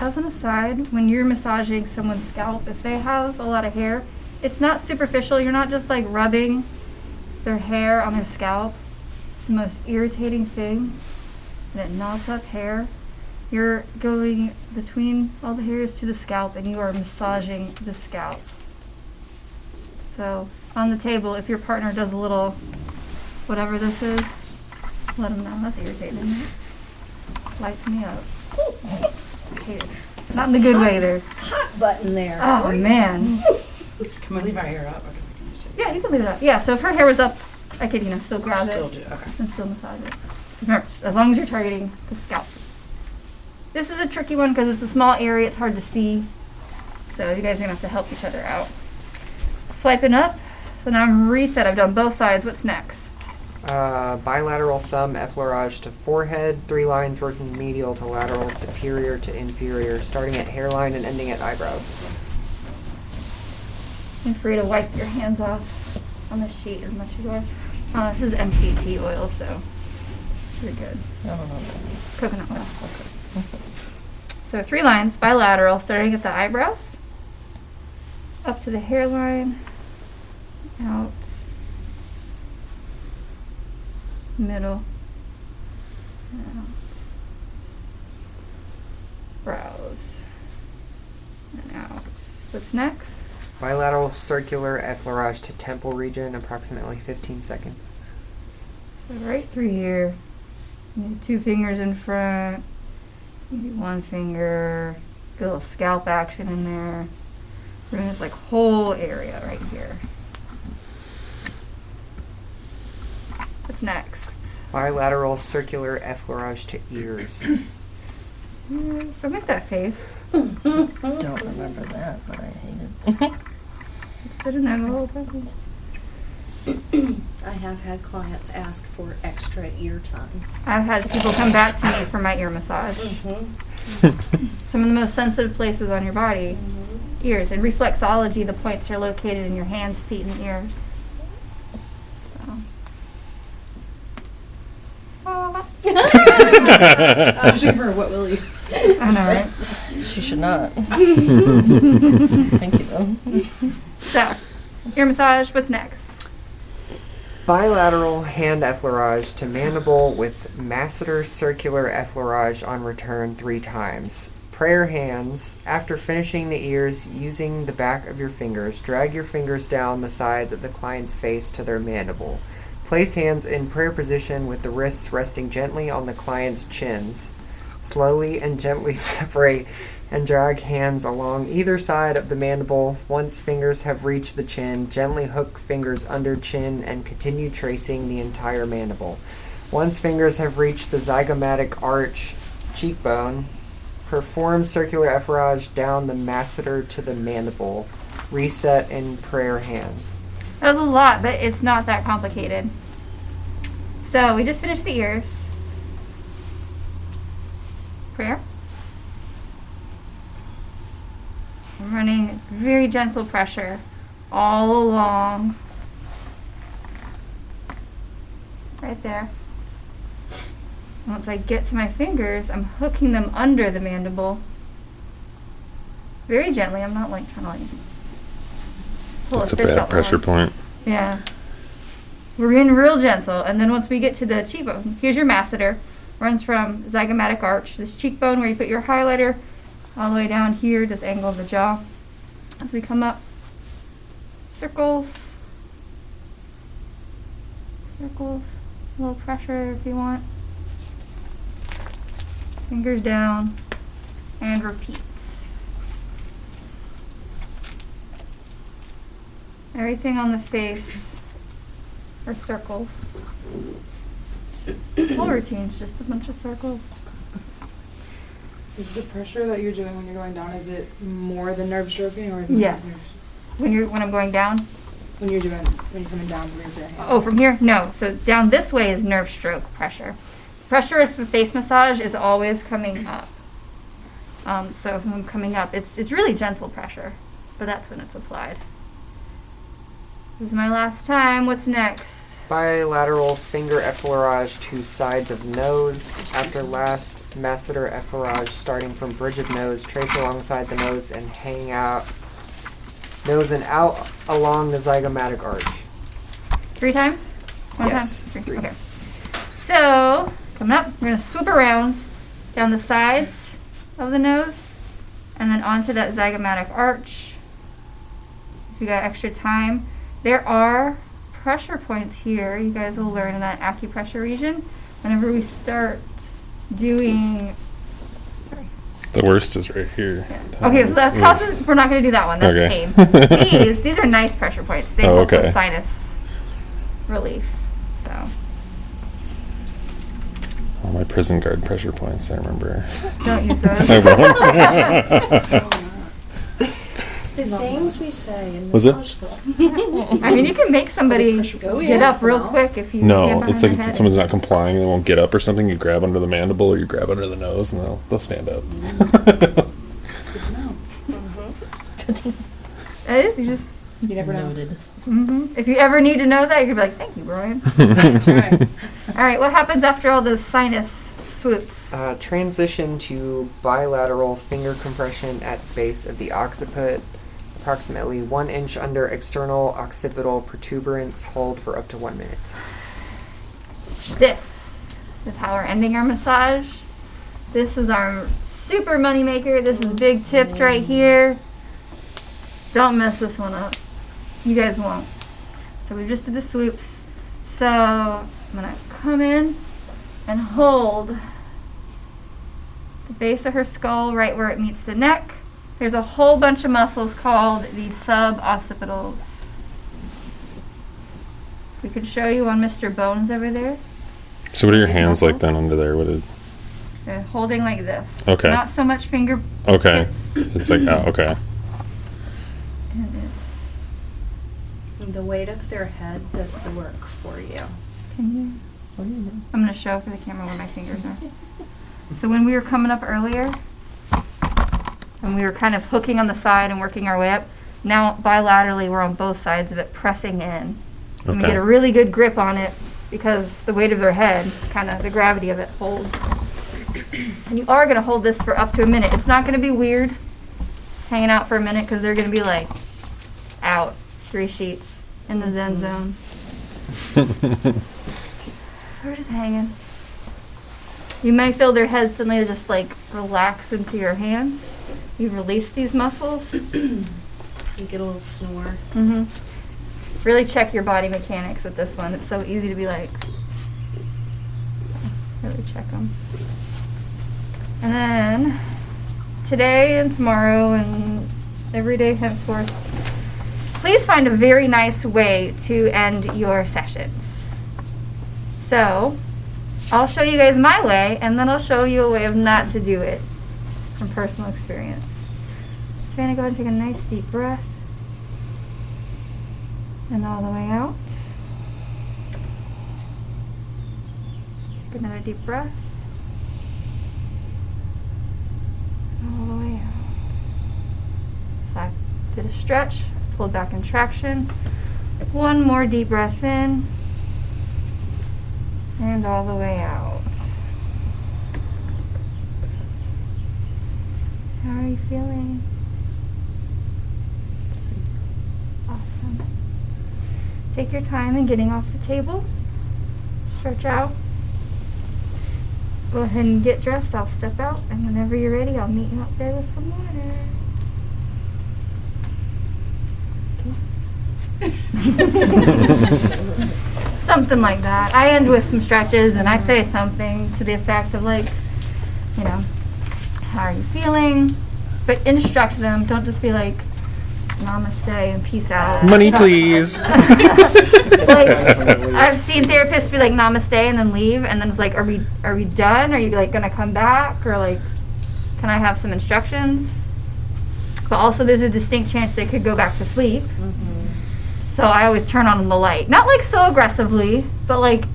as an aside, when you're massaging someone's scalp, if they have a lot of hair, it's not superficial. You're not just like rubbing their hair on their scalp. It's the most irritating thing, and it gnaws up hair. You're going between all the hairs to the scalp, and you are massaging the scalp. So on the table, if your partner does a little, whatever this is, let them know. That's irritating, isn't it? Lights me up. I hate it. Not in the good way either. Hot button there. Oh, man. Can we leave our hair up? Or can we use it? Yeah, you can leave it up. Yeah, so if her hair was up, I could, still grab Still it do, okay. and still massage it. Remember, as long as you're targeting the scalp. This is a tricky one because it's a small area. It's hard to see. So you guys are going to have to help each other out. Swiping up. So now I'm reset. I've done both sides. What's next? Bilateral thumb effleurage to forehead, 3 lines working medial to lateral, superior to inferior, starting at hairline and ending at eyebrows. Feel free to wipe your hands off on the sheet as much as you are. This is MCT oil, so you're good. I don't know. Coconut oil. Okay. So 3 lines, bilateral, starting at the eyebrows, up to the hairline, out, middle, and out, brows, and out. What's next? Bilateral circular effleurage to temple region, approximately 15 seconds. So right through here, you need 2 fingers in front, maybe 1 finger, get a little scalp action in there. We're doing this like whole area right here. What's next? Bilateral circular effleurage to ears. Don't make that face. Don't remember that, but I hate it. Put in there the whole time. I have had clients ask for extra ear time. I've had people come back to me for my ear massage. Some of the most sensitive places on your body, ears. In reflexology, the points are located in your hands, feet, and ears. So. I was looking for what will you? I know, right? She should not. Thank you, though. So, ear massage, what's next? Bilateral hand effleurage to mandible with masseter circular effleurage on return 3 times. Prayer hands. After finishing the ears, using the back of your fingers, drag your fingers down the sides of the client's face to their mandible. Place hands in prayer position with the wrists resting gently on the client's chins. Slowly and gently separate and drag hands along either side of the mandible. Once fingers have reached the chin, gently hook fingers under chin and continue tracing the entire mandible. Once fingers have reached the zygomatic arch cheekbone, perform circular effleurage down the masseter to the mandible. Reset in prayer hands. That was a lot, but it's not that complicated. So we just finished the ears. Prayer. I'm running very gentle pressure all along. Right there. Once I get to my fingers, I'm hooking them under the mandible. Very gently. I'm not like trying to pull That's a fish bad out the pressure water. point. Yeah. We're being real gentle, and then once we get to the cheekbone, here's your masseter. Runs from zygomatic arch, this cheekbone where you put your highlighter, all the way down here, this angle of the jaw. As we come up, circles, circles, a little pressure if you want. Fingers down, and repeat. Everything on the face are circles. Whole routine's just a bunch of circles. Is the pressure that you're doing when you're going down, is it more than nerve stroking or is it Yes. just nerve? When I'm going down? When you're coming down with your hand? Oh, from here? No. So down this way is nerve stroke pressure. Pressure for face massage is always coming up. So if I'm coming up, it's really gentle pressure, but that's when it's applied. This is my last time. What's next? Bilateral finger effleurage to sides of nose. After last masseter effleurage starting from bridge of nose, trace alongside the nose and hanging out nose and out along the zygomatic arch. 3 times? One Yes, time? 3. three. Okay. So, coming up, we're going to swoop around down the sides of the nose and then onto that zygomatic arch. If you got extra time, there are pressure points here. You guys will learn in that acupressure region whenever we start doing. Sorry. The worst is right here. Okay, so that's causes. We're not going to do that one. That's Okay. pain. These are nice pressure points. They Oh, help with okay. sinus relief. So All my prison guard pressure points, I remember. don't use those. I won't. The things we say in Was it? massage school. I mean, you can make somebody Oh, get yeah. up real Well. quick if you stand No, behind it's their like head. if someone's not complying and they won't get up or something, you grab under the mandible or you grab under the nose and they'll stand up. It is. You just. You never know. Noted. If you ever need to know that, you can be like, "Thank you, Brian." That's right. All right. What happens after all those sinus swoops? Transition to bilateral finger compression at base of the occiput, approximately 1 inch under external occipital protuberance. Hold for up to 1 minute. This is how we're ending our massage. This is our super money maker. This is big tips right here. Don't mess this one up. You guys won't. So we just did the swoops. So I'm gonna come in and hold the base of her skull right where it meets the neck. There's a whole bunch of muscles called the suboccipitals. We could show you on Mr. Bones over there. So what are your hands like then under there? What is? They're holding like this. Okay. Not so much finger Okay. tips. It's like okay. And it's- The weight of their head does the work for you. Can you? I'm going to show for the camera where my fingers are. So when we were coming up earlier, and we were kind of hooking on the side and working our way up, now bilaterally we're on both sides of it, pressing in. And we Okay. get a really good grip on it because the weight of their head, kind of the gravity of it holds. And you are going to hold this for up to a minute. It's not going to be weird hanging out for a minute because they're going to be like out 3 sheets in the Zen zone. So we're just hanging. You might feel their head suddenly just like relax into your hands. You release these muscles. You get a little snore. Really check your body mechanics with this one. It's so easy to be like, really check them. And then today and tomorrow and every day henceforth, please find a very nice way to end your sessions. So I'll show you guys my way, and then I'll show you a way of not to do it from personal experience. So I'm going to go ahead and take a nice deep breath. And all the way out. Take another deep breath. All the way out. So I did a stretch, pulled back in traction. One more deep breath in. And all the way out. How are you feeling? Awesome. Take your time in getting off the table. Stretch out. Go ahead and get dressed. I'll step out, and whenever you're ready, I'll meet you out there with some water. Something like that. I end with some stretches, and I say something to the effect of like, you know, how are you feeling? But instruct them. Don't just be like, namaste and peace out. Money, please. Like, I've seen therapists be like namaste and then leave, and then it's like, are we done? Are you like gonna come back, or like, can I have some instructions? But also, there's a distinct chance they could go back to sleep. So I always turn on the light, not like so aggressively, but like,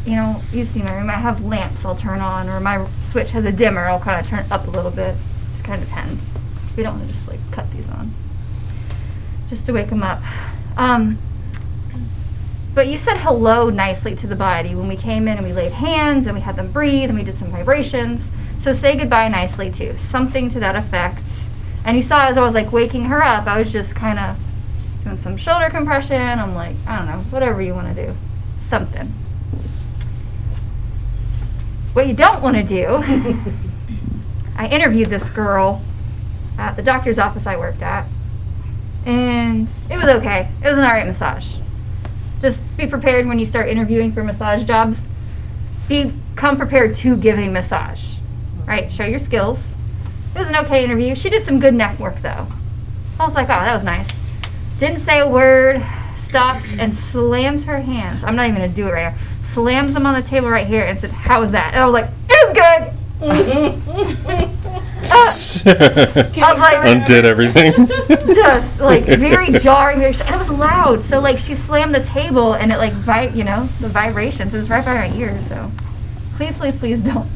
you know, you've seen my room. I have lamps I'll turn on, or my switch has a dimmer. I'll kind of turn it up a little bit. Just kind of depends. We don't want to just like cut these on. Just to wake them up. But you said hello nicely to the body when we came in and we laid hands and we had them breathe and we did some vibrations. So say goodbye nicely too. Something to that effect. And you saw as I was like waking her up, I was just kind of doing some shoulder compression. I'm like, I don't know, whatever you want to do. Something. What you don't want to do, I interviewed this girl at the doctor's office I worked at. And it was okay. It was an alright massage. Just be prepared when you start interviewing for massage jobs. Become prepared to give a massage. Right? Show your skills. It was an okay interview. She did some good neck work though. I was like, oh, that was nice. Didn't say a word. Stops and slams her hands. I'm not even going to do it right now. Slams them on the table right here and said, how was that? And I was like, it was good. I was like, Undid everything. just like very jarring, and it was loud. So like she slammed the table and it like the vibrations. It was right by my ear. So please, please, please don't